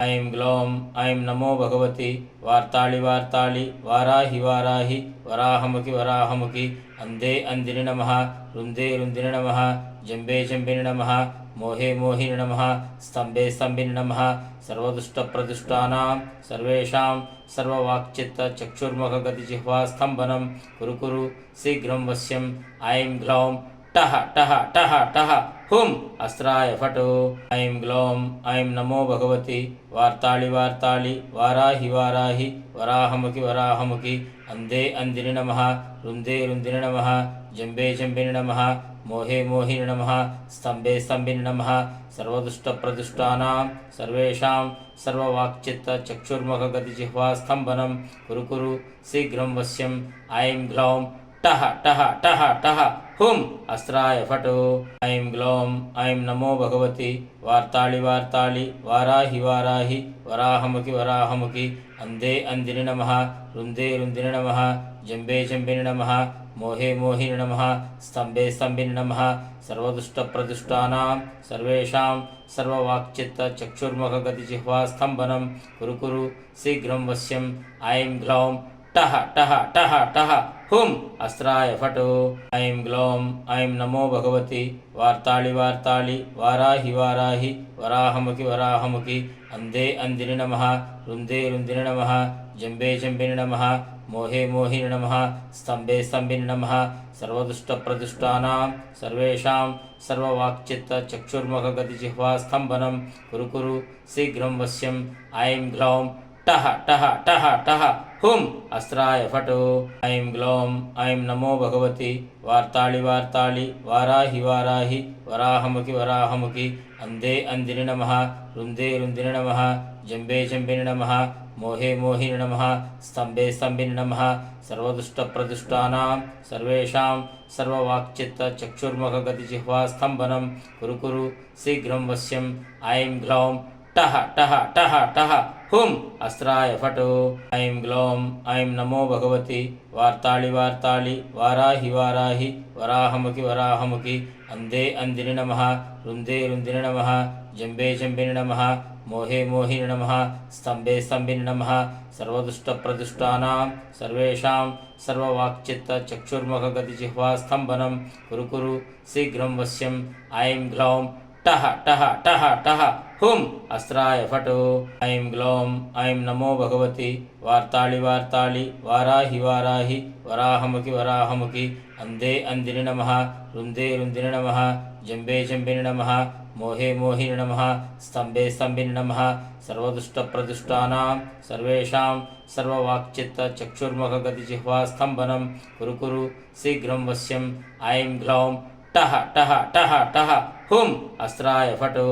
ऐं ग्लौं ऐं नमो भगवति वार्ताळि वार्ताळि वाराहि वाराहि वराहमुखि वराहमुखि अन्धे अन्धिनि नमः रुन्धे रुन्धिनि नमः जम्बे जम्बिनि नमः मोहे मोहिनि नमः स्तम्भे स्तम्भिनि नमः सर्वदुष्टप्रदुष्टानां सर्वेषां सर्ववाक्चित्तचक्षुर्मुखगतिजिह्वास्तम्भनं कुरु कुरु शीघ्रं वश्यं ऐं ग्लौं टः टः टः टः हुम अस्त्राय फटो ऐं ग्लौं ऐं नमो भगवति वार्ताळि वार्ताळि वाराहि वाराहि वराहमुखि वराहमुखि अन्धे अन्धिनि नमः रुन्धे रुन्धिनि नमः जम्बे जम्बिनि नमः मोहे मोहिनि नमः स्तम्भे स्तम्भिनि नमः सर्वदुष्टप्रदुष्टानां सर्वेषां सर्ववाक्चित्तचक्षुर्मुखगतिजिह्वास्तम्भनं कुरु कुरु शीघ्रं वश्यं ऐं ग्लौं टः टः टः टः हुम अस्त्राय फटो ऐं ग्लौं ऐं नमो भगवति वार्ताळि वार्ताळि वाराहि वाराहि वराहमुखि वराहमुखि अन्धे अन्धिनि नमः रुन्धे रुन्धिनि नमः जम्बे जम्बिनि नमः मोहे मोहिनि नमः स्तम्भे स्तम्भिनि नमः सर्वदुष्टप्रदुष्टानां सर्वेषां सर्ववाक्चित्तचक्षुर्मुखगतिजिह्वास्तम्भनं कुरु कुरु शीघ्रं वश्यं ऐं ग्लौं टः टः टः टः हुम अस्त्राय फटो ऐं ग्लौं ऐं नमो भगवति वार्ताळि वार्ताळि वाराहि वाराहि वराहमुखि वराहमुखि अन्धे अन्धिनि नमः रुन्धे रुन्धिनि नमः जम्बे जम्बिनि नमः मोहे मोहिनि नमः स्तम्भे स्तम्भिनि नमः सर्वदुष्टप्रदुष्टानां सर्वेषां सर्ववाक्चित्तचक्षुर्मुखगतिजिह्वास्तम्भनं कुरु कुरु शीघ्रं वश्यं ऐं ग्लौं टः टः टः टः हुम अस्त्राय फटो ऐं ग्लौं ऐं नमो भगवति वार्ताळि वार्ताळि वाराहि वाराहि वराहमुखि वराहमुखि अन्धे अन्धिनि नमः रुन्धे रुन्धिनि नमः जम्बे जम्बिनि नमः मोहे मोहिनि नमः स्तम्भे स्तम्भिनि नमः सर्वदुष्टप्रदुष्टानां सर्वेषां सर्ववाक्चित्तचक्षुर्मुखगतिजिह्वास्तम्भनं कुरु कुरु शीघ्रं वश्यं ऐं ग्लौं टः टः टः टः हुम अस्त्राय फटो ऐं ग्लौं ऐं नमो भगवति वार्ताळि वार्ताळि वाराहि वाराहि वराहमुखि वराहमुखि अन्धे अन्धिनि नमः रुन्धे रुन्धिनि नमः जम्बे जम्बिनि नमः मोहे मोहिनि नमः स्तम्भे स्तम्भिनि नमः सर्वदुष्टप्रदुष्टानां सर्वेषां सर्ववाक्चित्तचक्षुर्मुखगतिजिह्वास्तम्भनं कुरु कुरु शीघ्रं वश्यं ऐं ग्लौं टः टः टः टः हुम अस्त्राय फटो ऐं ग्लौं ऐं नमो भगवति वार्ताळि वार्ताळि वाराहि वाराहि वराहमुखि वराहमुखि अन्धे अन्धिनि नमः रुन्धे रुन्धिनि नमः जम्बे जम्बिनि नमः मोहे मोहिनि नमः स्तम्भे स्तम्भिनि नमः सर्वदुष्टप्रदुष्टानां सर्वेषां सर्ववाक्चित्तचक्षुर्मुखगतिजिह्वास्तम्भनं कुरु कुरु शीघ्रं वश्यं ऐं ग्लौं टः टः टः टः हुम अस्त्राय फटो